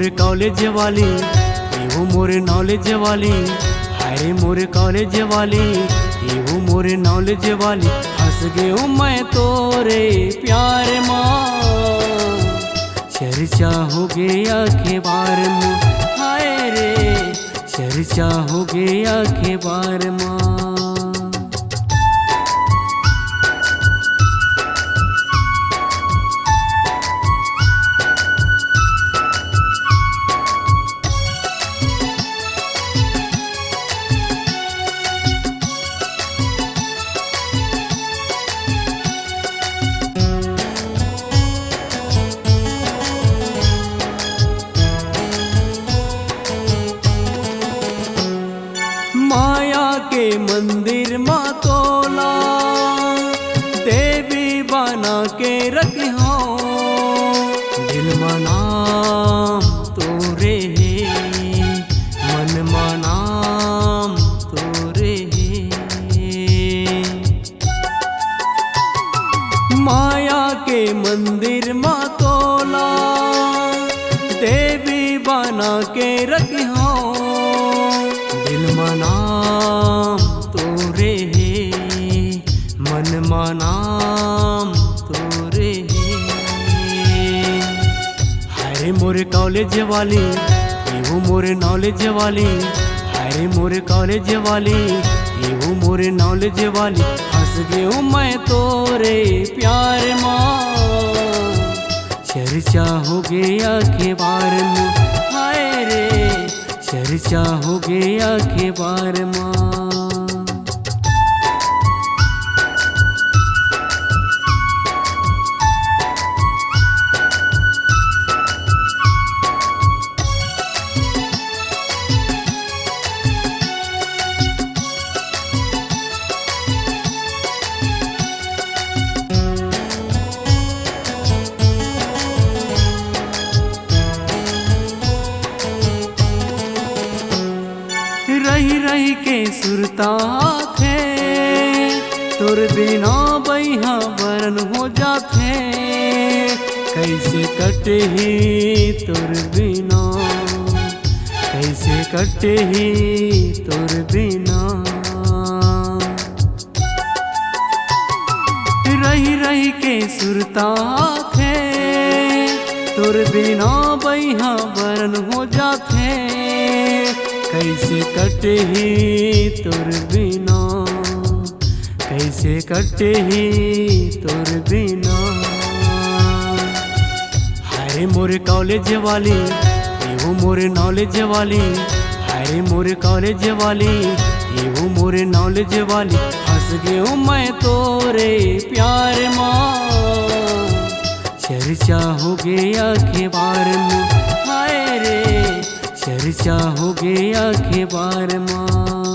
मोरे कॉलेज वाली, वो मोरे नॉलेज वाली, हाय मोरे कॉलेज वाली, वो मोरे नॉलेज वाली। हंस गयो मैं तोरे प्यार माँ, चर्चा हो गया अखबार में, हाय रे चर्चा हो गया अखबार माँ। माया के मंदिर माँ तोला, देवी बना के रखी हो, दिल मनाम तोरे है, मन मनाम तोरे है। माया के मंदिर माँ तोला, देवी बना के रखी हो, दिल मनाम तोरे है, मन मनाम तोरे है। हाय मोरे कॉलेज वाली, वो मोरे नॉलेज वाली, हाय मोरे कॉलेज वाली, वो मोरे नॉलेज वाली। हंस गयो मैं तोरे प्यार माँ, चर्चा हो गया अखबार में, हाय रे चर्चा हो गया अखबार माँ। रही रही के सुरता थे, तोर बिना बैहा बरन हो जाते, कैसे कटे ही तोर बिना, कैसे कटे ही तोर बिना। रही रही के सुरता थे, तोर बिना बैहा बरन हो जाते, कैसे कटे ही तोर बिना, कैसे कटे ही तोर बिना। हाय मोरे कॉलेज वाली, वो मोरे नॉलेज वाली, हाय मोरे कॉलेज वाली, वो मोरे नॉलेज वाली। हंस गयो मैं तोरे प्यार माँ, चर्चा हो गया अखबार में, हाय रे चर्चा हो गया अखबार माँ।